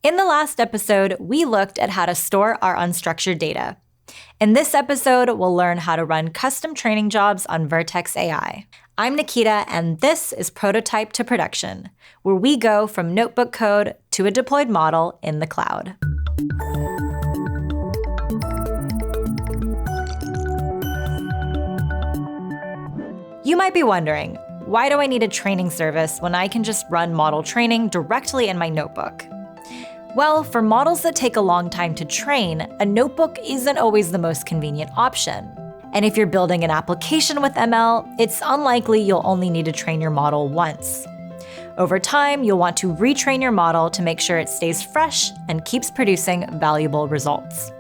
In the last episode, we looked at how to store our unstructured data. In this episode, we'll learn how to run custom training jobs on Vertex AI. I'm Nikita, and this is Prototype to Production, where we go from notebook code to a deployed model in the cloud. You might be wondering, why do I need a training service when I can just run model training directly in my notebook? Well, for models that take a long time to train, a notebook isn't always the most convenient option. And if you're building an application with ML, it's unlikely you'll only need to train your model once. Over time, you'll want to retrain your model to make sure it stays fresh and keeps producing valuable results.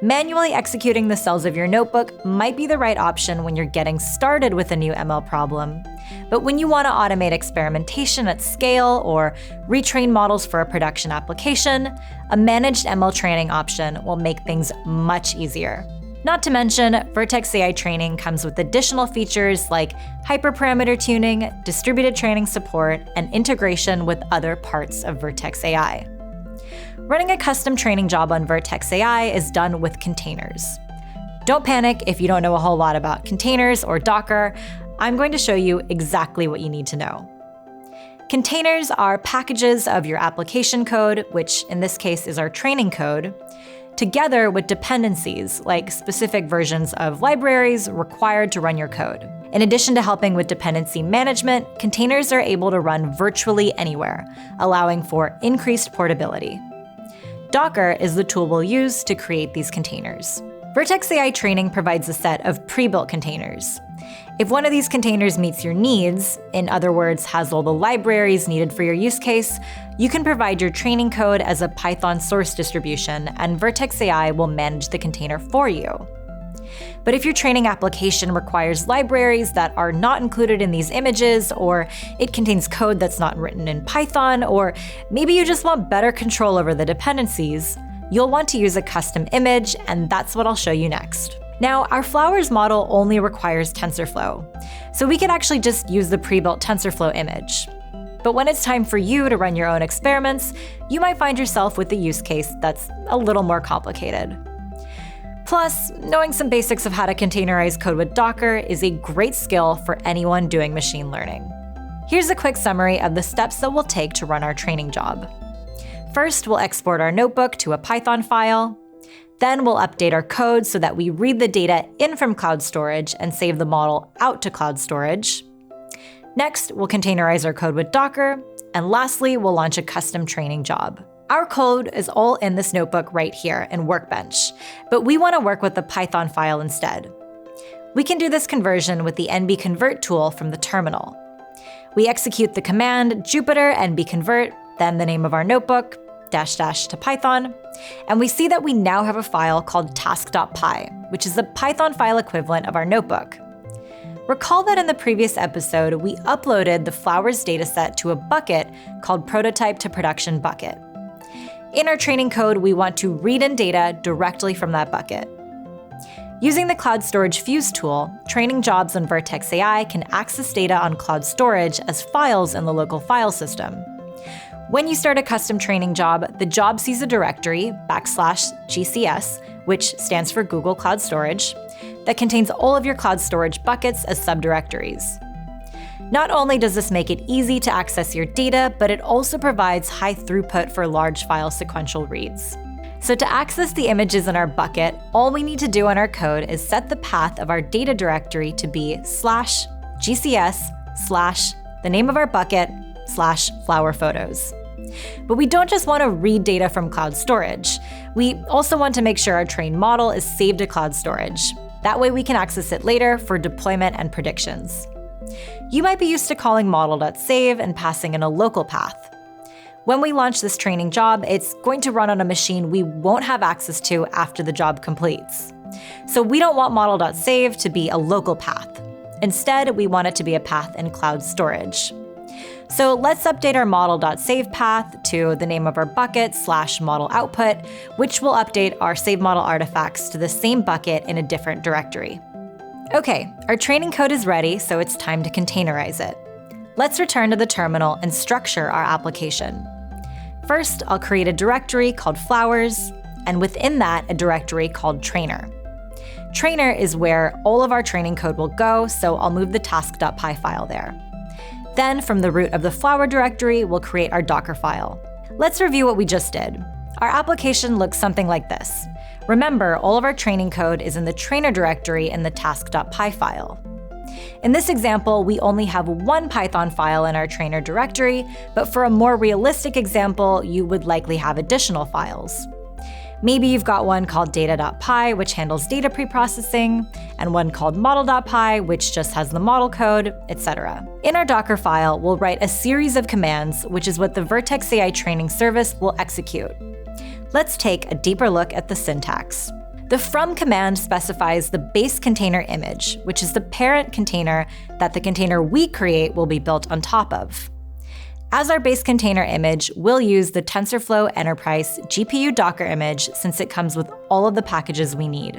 Manually executing the cells of your notebook might be the right option when you're getting started with a new ML problem. But when you want to automate experimentation at scale or retrain models for a production application, a managed ML training option will make things much easier. Not to mention, Vertex AI training comes with additional features like hyperparameter tuning, distributed training support, and integration with other parts of Vertex AI. Running a custom training job on Vertex AI is done with containers. Don't panic if you don't know a whole lot about containers or Docker. I'm going to show you exactly what you need to know. Containers are packages of your application code, which in this case is our training code, together with dependencies like specific versions of libraries required to run your code. In addition to helping with dependency management, containers are able to run virtually anywhere, allowing for increased portability. Docker is the tool we'll use to create these containers. Vertex AI training provides a set of pre-built containers. If one of these containers meets your needs, in other words, has all the libraries needed for your use case, you can provide your training code as a Python source distribution, and Vertex AI will manage the container for you. But if your training application requires libraries that are not included in these images, or it contains code that's not written in Python, or maybe you just want better control over the dependencies, you'll want to use a custom image, and that's what I'll show you next. Now, our flowers model only requires TensorFlow, so we can actually just use the pre-built TensorFlow image. But when it's time for you to run your own experiments, you might find yourself with a use case that's a little more complicated. Plus, knowing some basics of how to containerize code with Docker is a great skill for anyone doing machine learning. Here's a quick summary of the steps that we'll take to run our training job. First, we'll export our notebook to a Python file. Then we'll update our code so that we read the data in from cloud storage and save the model out to cloud storage. Next, we'll containerize our code with Docker. And lastly, we'll launch a custom training job. Our code is all in this notebook right here in Workbench, but we want to work with the Python file instead. We can do this conversion with the nbconvert tool from the terminal. We execute the command Jupyter nbconvert, then the name of our notebook, -- to Python, and we see that we now have a file called task.py, which is the Python file equivalent of our notebook. Recall that in the previous episode, we uploaded the flowers dataset to a bucket called Prototype to Production bucket. In our training code, we want to read in data directly from that bucket. Using the Cloud Storage Fuse tool, training jobs on Vertex AI can access data on cloud storage as files in the local file system. When you start a custom training job, the job sees a directory, \GCS, which stands for Google Cloud Storage, that contains all of your cloud storage buckets as subdirectories. Not only does this make it easy to access your data, but it also provides high throughput for large file sequential reads. So to access the images in our bucket, all we need to do in our code is set the path of our data directory to be /GCS/ the name of our bucket /flower photos. But we don't just want to read data from cloud storage. We also want to make sure our trained model is saved to cloud storage. That way we can access it later for deployment and predictions. You might be used to calling model.save and passing in a local path. When we launch this training job, it's going to run on a machine we won't have access to after the job completes. So we don't want model.save to be a local path. Instead, we want it to be a path in cloud storage. So let's update our model.save path to the name of our bucket /model output, which will update our save model artifacts to the same bucket in a different directory. Okay, our training code is ready, so it's time to containerize it. Let's return to the terminal and structure our application. First, I'll create a directory called flowers, and within that, a directory called trainer. Trainer is where all of our training code will go, so I'll move the task.py file there. Then, from the root of the flower directory, we'll create our Dockerfile. Let's review what we just did. Our application looks something like this. Remember, all of our training code is in the trainer directory in the task.py file. In this example, we only have one Python file in our trainer directory, but for a more realistic example, you would likely have additional files. Maybe you've got one called data.py, which handles data preprocessing, and one called model.py, which just has the model code, etc. In our Docker file, we'll write a series of commands, which is what the Vertex AI training service will execute. Let's take a deeper look at the syntax. The from command specifies the base container image, which is the parent container that the container we create will be built on top of. As our base container image, we'll use the TensorFlow Enterprise GPU Docker image since it comes with all of the packages we need.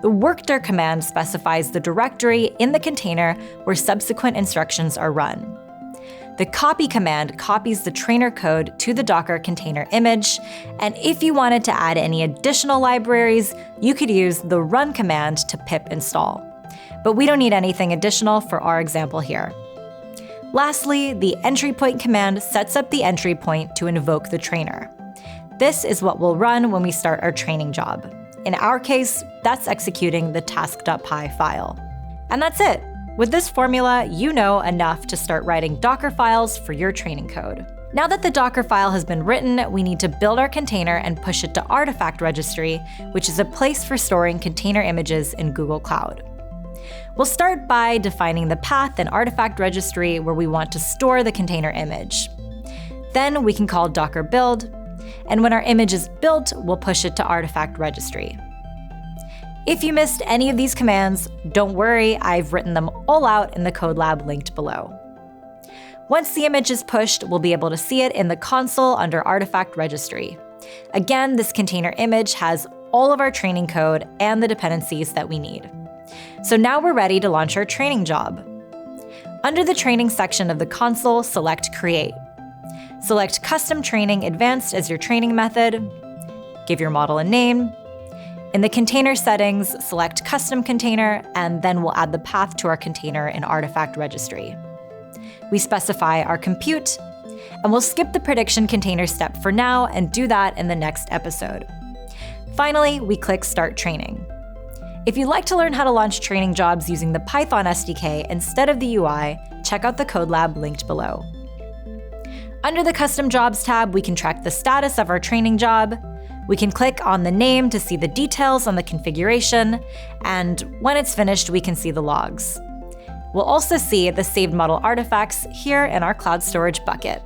The workdir command specifies the directory in the container where subsequent instructions are run. The copy command copies the trainer code to the Docker container image, and if you wanted to add any additional libraries, you could use the run command to pip install. But we don't need anything additional for our example here. Lastly, the entry point command sets up the entry point to invoke the trainer. This is what we'll run when we start our training job. In our case, that's executing the task.py file. And that's it. With this formula, you know enough to start writing Docker files for your training code. Now that the Docker file has been written, we need to build our container and push it to Artifact Registry, which is a place for storing container images in Google Cloud. We'll start by defining the path in Artifact Registry where we want to store the container image. Then we can call Docker build, and when our image is built, we'll push it to Artifact Registry. If you missed any of these commands, don't worry, I've written them all out in the code lab linked below. Once the image is pushed, we'll be able to see it in the console under Artifact Registry. Again, this container image has all of our training code and the dependencies that we need. So now we're ready to launch our training job. Under the training section of the console, select Create. Select Custom Training Advanced as your training method. Give your model a name. In the container settings, select Custom Container, and then we'll add the path to our container in Artifact Registry. We specify our compute, and we'll skip the prediction container step for now and do that in the next episode. Finally, we click Start Training. If you'd like to learn how to launch training jobs using the Python SDK instead of the UI, check out the code lab linked below. Under the Custom Jobs tab, we can track the status of our training job. We can click on the name to see the details on the configuration, and when it's finished, we can see the logs. We'll also see the saved model artifacts here in our cloud storage bucket.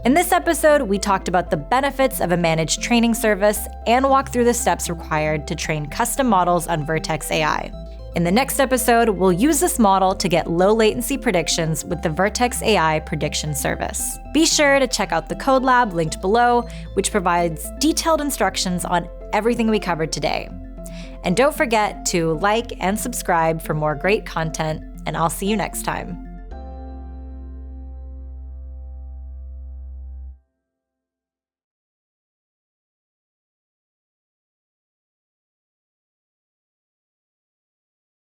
In this episode, we talked about the benefits of a managed training service and walked through the steps required to train custom models on Vertex AI. In the next episode, we'll use this model to get low latency predictions with the Vertex AI prediction service. Be sure to check out the code lab linked below, which provides detailed instructions on everything we covered today. And don't forget to like and subscribe for more great content, and I'll see you next time.